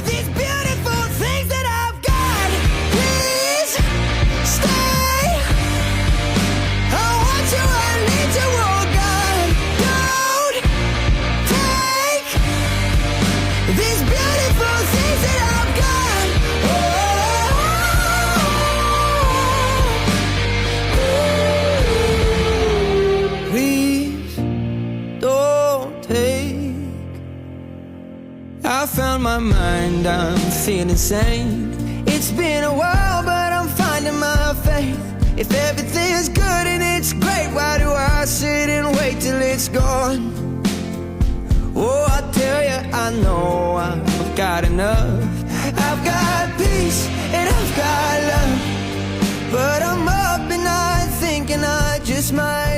these beautiful things that I've got. Please stay. I want you, I need you, oh God. Don't take these beautiful things that I've got. Please don't take. I found my mind, I'm feeling sane. It's been a while, but I'm finding my faith. If everything's good and it's great, why do I sit and wait till it's gone? Oh, I tell you, I know I've got enough. I've got peace and I've got love, but I'm up and I'm thinking I just might